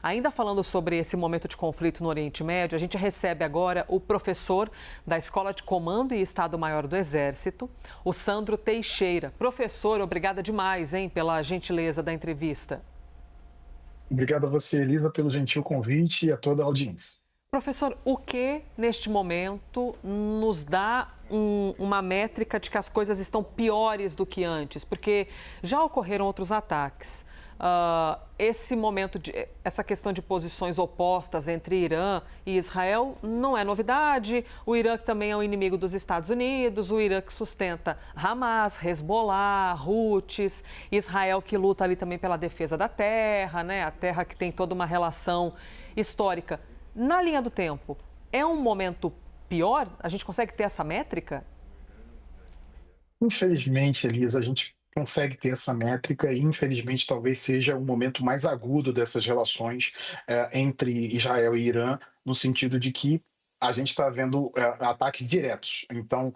Ainda falando sobre esse momento de conflito no Oriente Médio, a gente recebe agora o professor da Escola de Comando e Estado-Maior do Exército, o Sandro Teixeira. Professor, obrigada demais, hein, pela gentileza da entrevista. Obrigado a você, Elisa, pelo gentil convite e a toda a audiência. Professor, o que neste momento nos dá uma métrica de que as coisas estão piores do que antes? Porque já ocorreram outros ataques. Esse momento, essa questão de posições opostas entre Irã e Israel não é novidade. O Irã também é um inimigo dos Estados Unidos, o Irã que sustenta Hamas, Hezbollah, Houthis, Israel que luta ali também pela defesa da terra, né? A terra que tem toda uma relação histórica. Na linha do tempo, é um momento pior? A gente consegue ter essa métrica? Infelizmente, Elisa, a gente consegue ter essa métrica e, infelizmente, talvez seja o momento mais agudo dessas relações entre Israel e Irã, no sentido de que a gente está vendo ataques diretos. Então,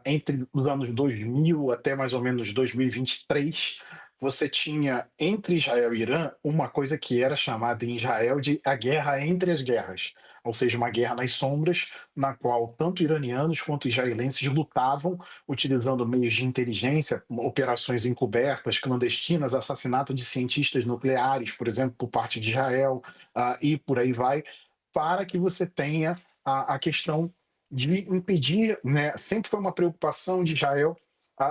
entre os anos 2000 até mais ou menos 2023, você tinha entre Israel e Irã uma coisa que era chamada em Israel de a guerra entre as guerras, ou seja, uma guerra nas sombras, na qual tanto iranianos quanto israelenses lutavam utilizando meios de inteligência, operações encobertas, clandestinas, assassinato de cientistas nucleares, por exemplo, por parte de Israel, e por aí vai, para que você tenha a questão de impedir, né? Sempre foi uma preocupação de Israel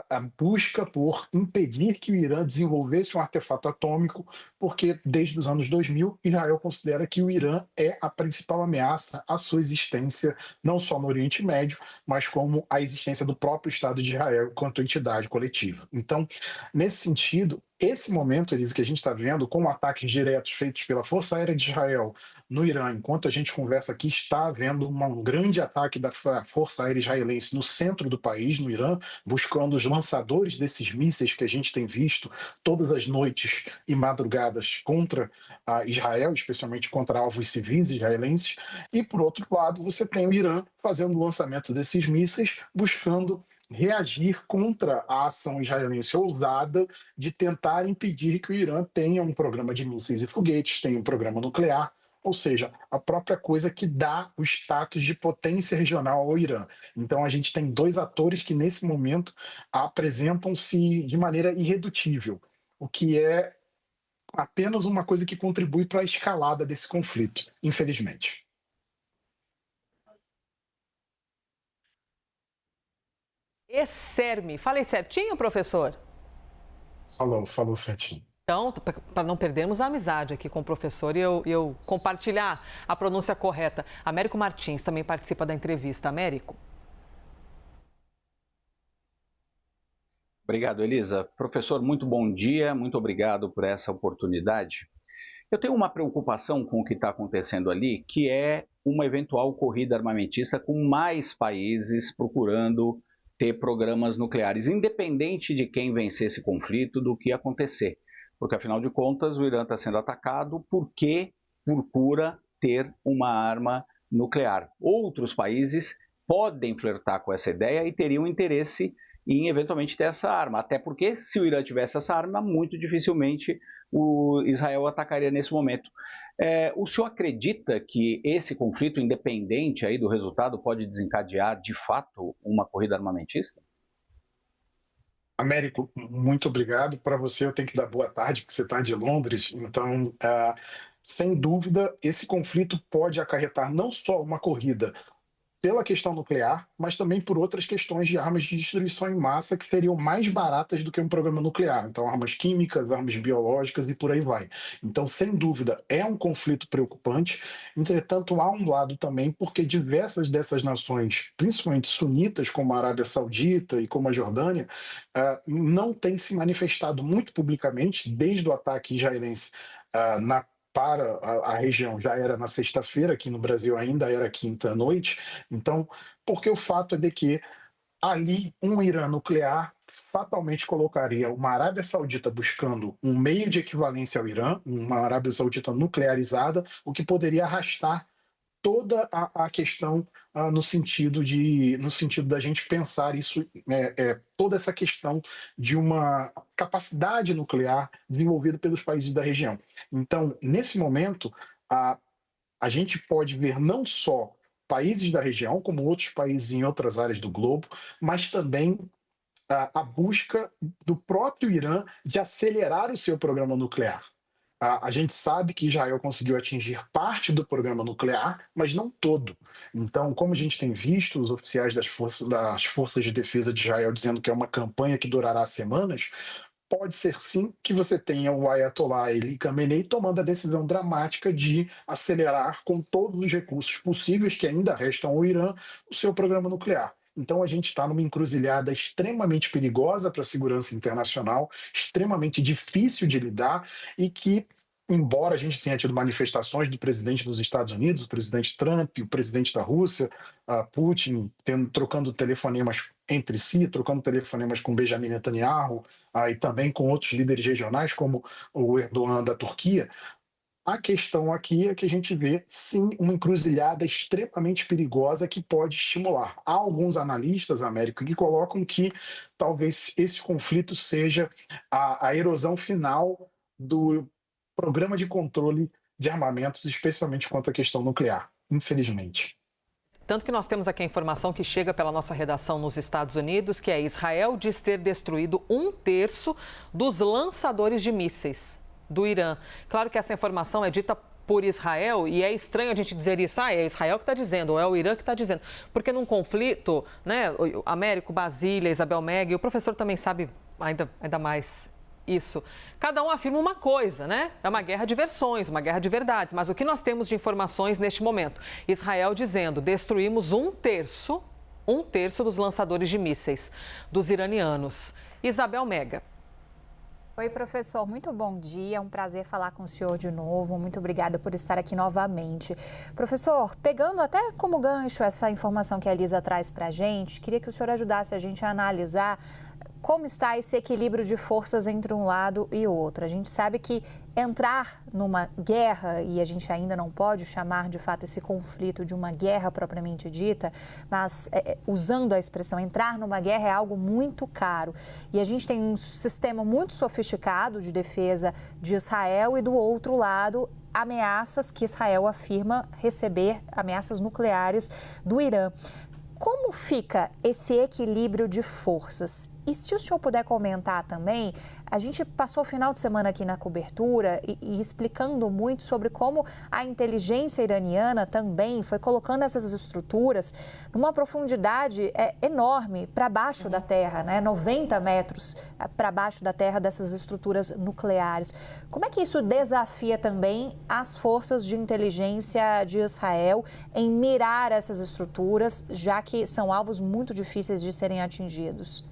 a busca por impedir que o Irã desenvolvesse um artefato atômico, porque desde os anos 2000, Israel considera que o Irã é a principal ameaça à sua existência, não só no Oriente Médio, mas como a existência do próprio Estado de Israel enquanto entidade coletiva. Então, nesse sentido, esse momento, Elisa, que a gente está vendo, com ataques diretos feitos pela Força Aérea de Israel no Irã, enquanto a gente conversa aqui, está havendo um grande ataque da Força Aérea Israelense no centro do país, no Irã, buscando os lançadores desses mísseis que a gente tem visto todas as noites e madrugadas contra Israel, especialmente contra alvos civis israelenses. E, por outro lado, você tem o Irã fazendo o lançamento desses mísseis, buscando reagir contra a ação israelense ousada de tentar impedir que o Irã tenha um programa de mísseis e foguetes, tenha um programa nuclear, ou seja, a própria coisa que dá o status de potência regional ao Irã. Então a gente tem dois atores que nesse momento apresentam-se de maneira irredutível, o que é apenas uma coisa que contribui para a escalada desse conflito, infelizmente. Falei certinho, professor? Falou certinho. Então, para não perdermos a amizade aqui com o professor e eu compartilhar a pronúncia correta. Américo Martins também participa da entrevista. Américo? Obrigado, Elisa. Professor, muito bom dia, muito obrigado por essa oportunidade. Eu tenho uma preocupação com o que está acontecendo ali, que é uma eventual corrida armamentista com mais países procurando ter programas nucleares, independente de quem vencer esse conflito, do que acontecer. Porque, afinal de contas, o Irã está sendo atacado porque procura ter uma arma nuclear. Outros países podem flertar com essa ideia e teriam interesse em eventualmente ter essa arma. Até porque, se o Irã tivesse essa arma, muito dificilmente o Israel atacaria nesse momento. O senhor acredita que esse conflito, independente aí do resultado, pode desencadear, de fato, uma corrida armamentista? Américo, muito obrigado. Para você, eu tenho que dar boa tarde, porque você está de Londres. Então, sem dúvida, esse conflito pode acarretar não só uma corrida pela questão nuclear, mas também por outras questões de armas de destruição em massa que seriam mais baratas do que um programa nuclear. Então, armas químicas, armas biológicas e por aí vai. Então, sem dúvida, é um conflito preocupante. Entretanto, há um lado também, porque diversas dessas nações, principalmente sunitas, como a Arábia Saudita e como a Jordânia, não têm se manifestado muito publicamente desde o ataque israelense na para a região já era na sexta-feira, aqui no Brasil ainda era quinta-noite. Então, porque o fato é de que ali um Irã nuclear fatalmente colocaria uma Arábia Saudita buscando um meio de equivalência ao Irã, uma Arábia Saudita nuclearizada, o que poderia arrastar toda a questão no sentido da gente pensar isso, toda essa questão de uma capacidade nuclear desenvolvida pelos países da região. Então, nesse momento, a, a gente pode ver não só países da região, como outros países em outras áreas do globo, mas também a busca do próprio Irã de acelerar o seu programa nuclear. A gente sabe que Israel conseguiu atingir parte do programa nuclear, mas não todo. Então, como a gente tem visto os oficiais das forças de defesa de Israel dizendo que é uma campanha que durará semanas, pode ser sim que você tenha o Ayatollah Ali Khamenei tomando a decisão dramática de acelerar com todos os recursos possíveis que ainda restam ao Irã o seu programa nuclear. Então a gente está numa encruzilhada extremamente perigosa para a segurança internacional, extremamente difícil de lidar e que, embora a gente tenha tido manifestações do presidente dos Estados Unidos, o presidente Trump, o presidente da Rússia, Putin, trocando telefonemas entre si, trocando telefonemas com Benjamin Netanyahu, e também com outros líderes regionais, como o Erdogan da Turquia, a questão aqui é que a gente vê, sim, uma encruzilhada extremamente perigosa que pode estimular. Há alguns analistas, Américo, que colocam que talvez esse conflito seja a erosão final do programa de controle de armamentos, especialmente quanto à questão nuclear, infelizmente. Tanto que nós temos aqui a informação que chega pela nossa redação nos Estados Unidos, que é Israel diz ter destruído 1/3 dos lançadores de mísseis do Irã. Claro que essa informação é dita por Israel e é estranho a gente dizer isso. É Israel que está dizendo ou é o Irã que está dizendo. Porque num conflito, né, Américo, Basília, Isabel Meg, e o professor também sabe ainda mais isso. Cada um afirma uma coisa, né? É uma guerra de versões, uma guerra de verdades. Mas o que nós temos de informações neste momento? Israel dizendo, destruímos 1/3 dos lançadores de mísseis dos iranianos. Isabel Mega. Oi, professor, muito bom dia, é um prazer falar com o senhor de novo, muito obrigada por estar aqui novamente. Professor, pegando até como gancho essa informação que a Elisa traz para a gente, queria que o senhor ajudasse a gente a analisar como está esse equilíbrio de forças entre um lado e o outro. A gente sabe que entrar numa guerra, e a gente ainda não pode chamar de fato esse conflito de uma guerra propriamente dita, mas usando a expressão entrar numa guerra é algo muito caro. E a gente tem um sistema muito sofisticado de defesa de Israel e do outro lado ameaças que Israel afirma receber, ameaças nucleares do Irã. Como fica esse equilíbrio de forças? E se o senhor puder comentar também, a gente passou o final de semana aqui na cobertura e explicando muito sobre como a inteligência iraniana também foi colocando essas estruturas numa profundidade enorme para baixo da terra, né? 90 metros para baixo da terra dessas estruturas nucleares. Como é que isso desafia também as forças de inteligência de Israel em mirar essas estruturas, já que são alvos muito difíceis de serem atingidos?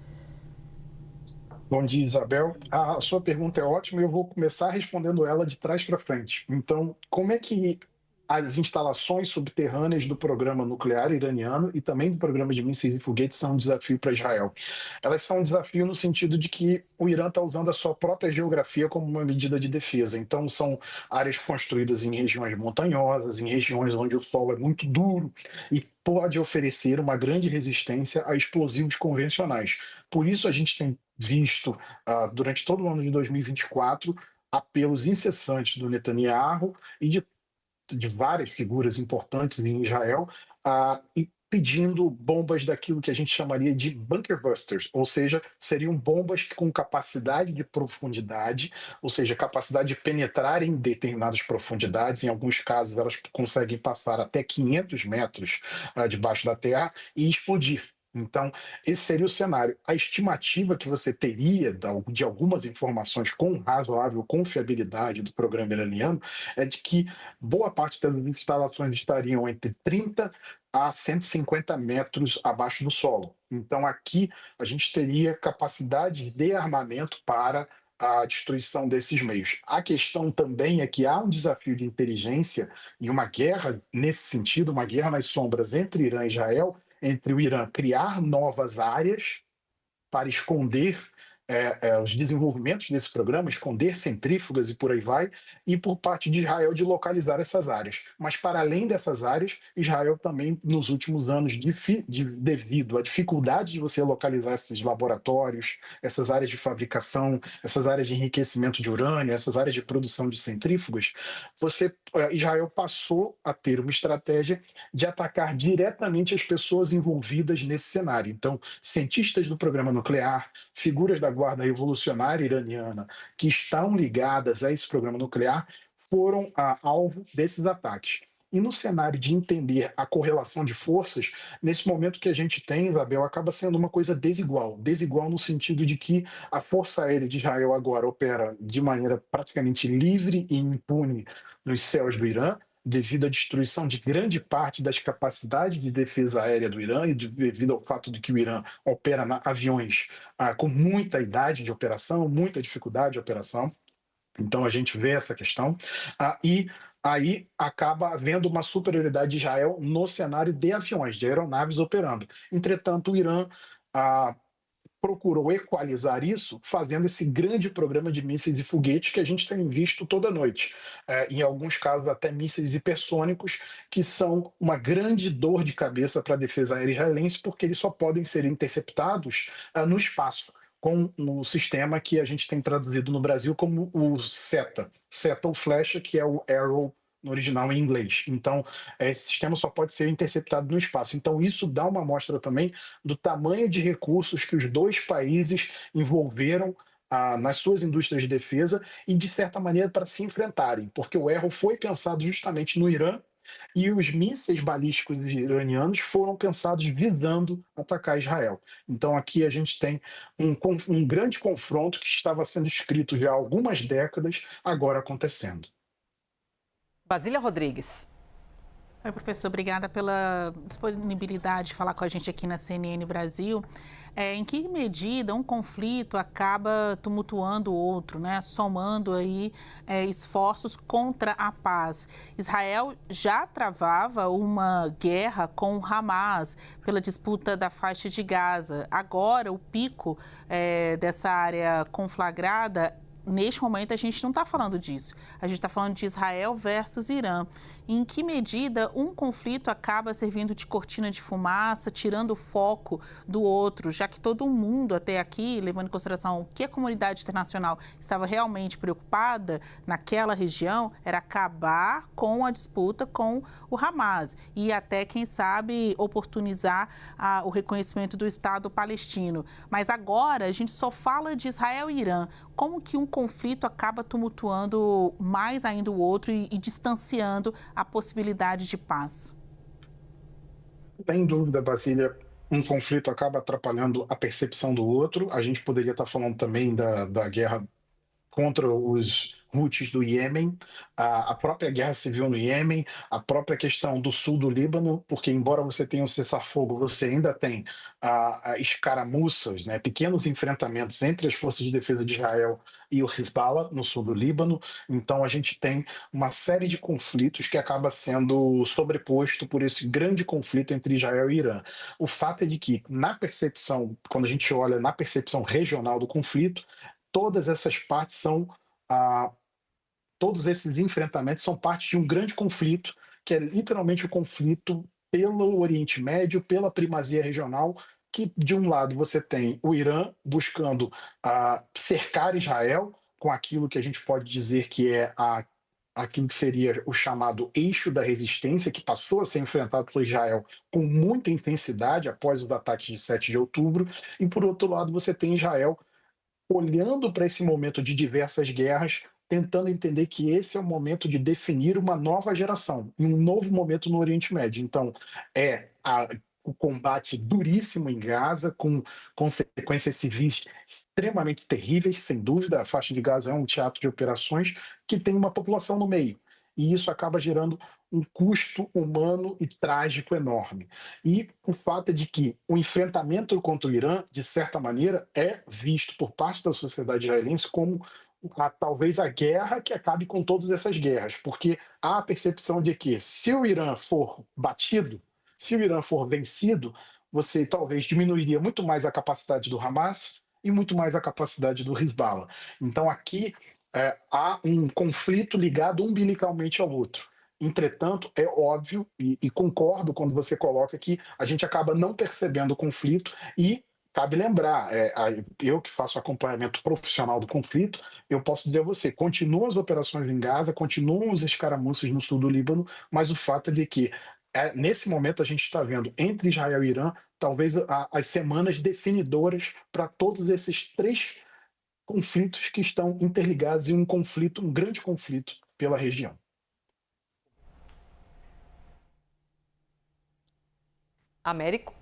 Bom dia, Isabel. A sua pergunta é ótima e eu vou começar respondendo ela de trás para frente. Então, como é que as instalações subterrâneas do programa nuclear iraniano e também do programa de mísseis e foguetes são um desafio para Israel? Elas são um desafio no sentido de que o Irã está usando a sua própria geografia como uma medida de defesa. Então, são áreas construídas em regiões montanhosas, em regiões onde o solo é muito duro e pode oferecer uma grande resistência a explosivos convencionais. Por isso, a gente tem visto, durante todo o ano de 2024, apelos incessantes do Netanyahu e de várias figuras importantes em Israel, e pedindo bombas daquilo que a gente chamaria de bunker busters, ou seja, seriam bombas com capacidade de profundidade, ou seja, capacidade de penetrar em determinadas profundidades. Em alguns casos, elas conseguem passar até 500 metros debaixo da terra e explodir. Então, esse seria o cenário. A estimativa que você teria de algumas informações com razoável confiabilidade do programa iraniano é de que boa parte das instalações estariam entre 30 a 150 metros abaixo do solo. Então, aqui a gente teria capacidade de armamento para a destruição desses meios. A questão também é que há um desafio de inteligência e uma guerra nesse sentido, uma guerra nas sombras entre Irã e Israel, entre o Irã criar novas áreas para esconder os desenvolvimentos desse programa, esconder centrífugas e por aí vai, e por parte de Israel de localizar essas áreas. Mas, para além dessas áreas, Israel também, nos últimos anos, devido à dificuldade de você localizar esses laboratórios, essas áreas de fabricação, essas áreas de enriquecimento de urânio, essas áreas de produção de centrífugas, Israel passou a ter uma estratégia de atacar diretamente as pessoas envolvidas nesse cenário. Então, cientistas do programa nuclear, figuras da Guarda Revolucionária Iraniana que estão ligadas a esse programa nuclear foram alvo desses ataques. E no cenário de entender a correlação de forças, nesse momento que a gente tem, Isabel, acaba sendo uma coisa desigual. Desigual no sentido de que a Força Aérea de Israel agora opera de maneira praticamente livre e impune nos céus do Irã, devido à destruição de grande parte das capacidades de defesa aérea do Irã e devido ao fato de que o Irã opera aviões com muita idade de operação, muita dificuldade de operação. Então a gente vê essa questão. E aí acaba havendo uma superioridade de Israel no cenário de aviões, de aeronaves operando. Entretanto, o Irã procurou equalizar isso fazendo esse grande programa de mísseis e foguetes que a gente tem visto toda noite. Em alguns casos, até mísseis hipersônicos, que são uma grande dor de cabeça para a defesa aérea israelense, porque eles só podem ser interceptados no espaço, com o sistema que a gente tem traduzido no Brasil como o SETA, Seta ou Flecha, que é o Arrow no original em inglês. Então, esse sistema só pode ser interceptado no espaço. Então, isso dá uma amostra também do tamanho de recursos que os dois países envolveram nas suas indústrias de defesa e, de certa maneira, para se enfrentarem, porque o Arrow foi pensado justamente no Irã e os mísseis balísticos iranianos foram pensados visando atacar Israel. Então, aqui a gente tem um grande confronto que estava sendo escrito já há algumas décadas, agora acontecendo. Basília Rodrigues. Oi, professor, obrigada pela disponibilidade de falar com a gente aqui na CNN Brasil. Em que medida um conflito acaba tumultuando o outro, né? Somando aí esforços contra a paz? Israel já travava uma guerra com o Hamas pela disputa da faixa de Gaza. Agora, o pico dessa área conflagrada, neste momento, a gente não está falando disso. A gente está falando de Israel versus Irã. Em que medida um conflito acaba servindo de cortina de fumaça, tirando o foco do outro, já que todo mundo até aqui, levando em consideração o que a comunidade internacional estava realmente preocupada naquela região, era acabar com a disputa com o Hamas e até, quem sabe, oportunizar o reconhecimento do Estado palestino. Mas agora a gente só fala de Israel e Irã. Como que um conflito acaba tumultuando mais ainda o outro e distanciando a possibilidade de paz? Sem dúvida, Basília, um conflito acaba atrapalhando a percepção do outro. A gente poderia estar falando também da guerra contra os Houthis do Iêmen, a própria guerra civil no Iêmen, a própria questão do sul do Líbano, porque embora você tenha um cessar-fogo, você ainda tem escaramuças, né, pequenos enfrentamentos entre as forças de defesa de Israel e o Hezbollah no sul do Líbano. Então a gente tem uma série de conflitos que acaba sendo sobreposto por esse grande conflito entre Israel e Irã. O fato é de que, na percepção, quando a gente olha na percepção regional do conflito, todas essas partes são todos esses enfrentamentos são parte de um grande conflito, que é literalmente o conflito pelo Oriente Médio, pela primazia regional, que de um lado você tem o Irã buscando cercar Israel com aquilo que a gente pode dizer que é aquilo que seria o chamado eixo da resistência, que passou a ser enfrentado por Israel com muita intensidade após os ataques de 7 de outubro, e por outro lado você tem Israel olhando para esse momento de diversas guerras, tentando entender que esse é o momento de definir uma nova geração, um novo momento no Oriente Médio. Então, o combate duríssimo em Gaza, com consequências civis extremamente terríveis, sem dúvida. A faixa de Gaza é um teatro de operações que tem uma população no meio. E isso acaba gerando um custo humano e trágico enorme. E o fato é de que o enfrentamento contra o Irã, de certa maneira, é visto por parte da sociedade israelense como talvez a guerra que acabe com todas essas guerras, porque há a percepção de que se o Irã for batido, se o Irã for vencido, você talvez diminuiria muito mais a capacidade do Hamas, e muito mais a capacidade do Hezbollah. Então, aqui há um conflito ligado umbilicalmente ao outro. Entretanto, é óbvio, e concordo quando você coloca que a gente acaba não percebendo o conflito e cabe lembrar, eu que faço acompanhamento profissional do conflito, eu posso dizer a você, continuam as operações em Gaza, continuam os escaramuços no sul do Líbano, mas o fato é de que nesse momento a gente está vendo entre Israel e Irã talvez as semanas definidoras para todos esses três conflitos que estão interligados em um conflito, um grande conflito pela região. Américo?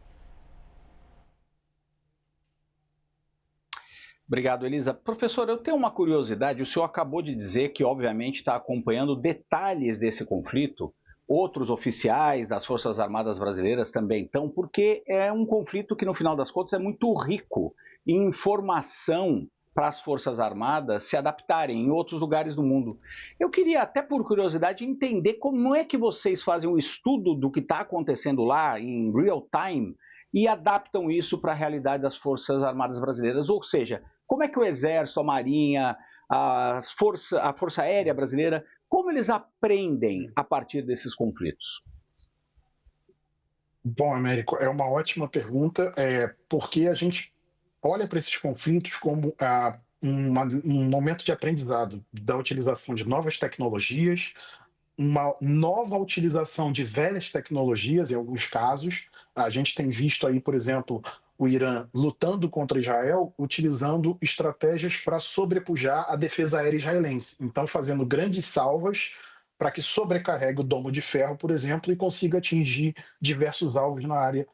Obrigado, Elisa. Professor, eu tenho uma curiosidade. O senhor acabou de dizer que, obviamente, está acompanhando detalhes desse conflito. Outros oficiais das Forças Armadas Brasileiras também estão, porque é um conflito que, no final das contas, é muito rico em informação para as Forças Armadas se adaptarem em outros lugares do mundo. Eu queria, até por curiosidade, entender como é que vocês fazem um estudo do que está acontecendo lá em real time e adaptam isso para a realidade das Forças Armadas Brasileiras. Ou seja, como é que o Exército, a Marinha, a Força Aérea Brasileira, como eles aprendem a partir desses conflitos? Bom, Américo, é uma ótima pergunta, porque a gente olha para esses conflitos como um momento de aprendizado da utilização de novas tecnologias, uma nova utilização de velhas tecnologias, em alguns casos. A gente tem visto aí, por exemplo, o Irã lutando contra Israel, utilizando estratégias para sobrepujar a defesa aérea israelense. Então, fazendo grandes salvas para que sobrecarregue o domo de ferro, por exemplo, e consiga atingir diversos alvos na área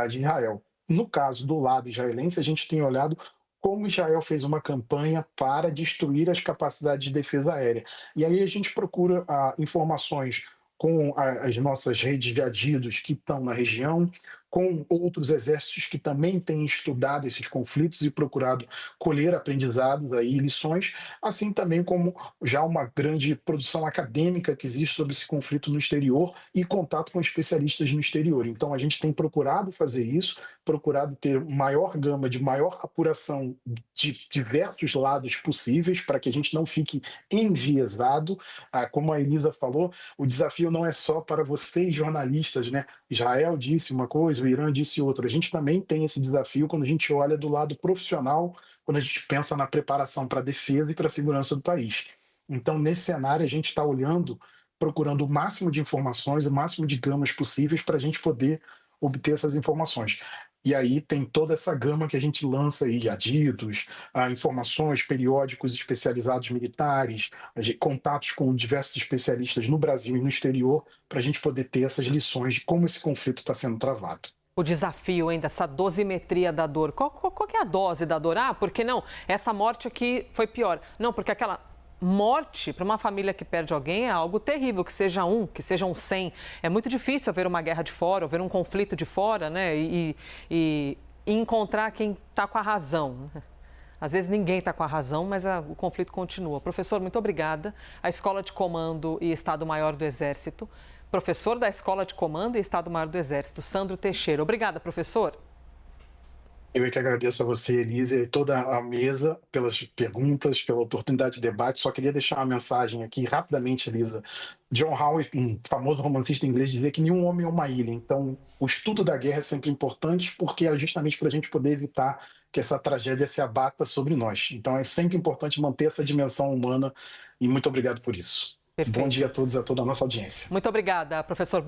de Israel. No caso do lado israelense, a gente tem olhado como Israel fez uma campanha para destruir as capacidades de defesa aérea. E aí a gente procura informações com as nossas redes de adidos que estão na região, com outros exércitos que também têm estudado esses conflitos e procurado colher aprendizados aí, lições, assim também como já uma grande produção acadêmica que existe sobre esse conflito no exterior e contato com especialistas no exterior. Então a gente tem procurado fazer isso, procurado ter maior gama de maior apuração de diversos lados possíveis para que a gente não fique enviesado. Como a Elisa falou, o desafio não é só para vocês jornalistas, né? Israel disse uma coisa, o Irã disse outra. A gente também tem esse desafio quando a gente olha do lado profissional, quando a gente pensa na preparação para a defesa e para a segurança do país. Então, nesse cenário, a gente está olhando, procurando o máximo de informações, o máximo de gamas possíveis para a gente poder obter essas informações. E aí tem toda essa gama que a gente lança aí, adidos, informações, periódicos especializados militares, contatos com diversos especialistas no Brasil e no exterior, para a gente poder ter essas lições de como esse conflito está sendo travado. O desafio ainda, essa dosimetria da dor. Qual que é a dose da dor? Porque não, essa morte aqui foi pior. Não, porque aquela morte para uma família que perde alguém é algo terrível, que seja um, que sejam 100. É muito difícil ver uma guerra de fora, ver um conflito de fora, né? E encontrar quem está com a razão. Às vezes ninguém está com a razão, mas o conflito continua. Professor, muito obrigada. A Escola de Comando e Estado-Maior do Exército. Professor da Escola de Comando e Estado-Maior do Exército, Sandro Teixeira. Obrigada, professor. Eu é que agradeço a você, Elisa, e toda a mesa pelas perguntas, pela oportunidade de debate. Só queria deixar uma mensagem aqui rapidamente, Elisa. John Howe, um famoso romancista inglês, dizia que nenhum homem é uma ilha. Então, o estudo da guerra é sempre importante porque é justamente para a gente poder evitar que essa tragédia se abata sobre nós. Então, é sempre importante manter essa dimensão humana e muito obrigado por isso. Perfeito. Bom dia a todos e a toda a nossa audiência. Muito obrigada, professor.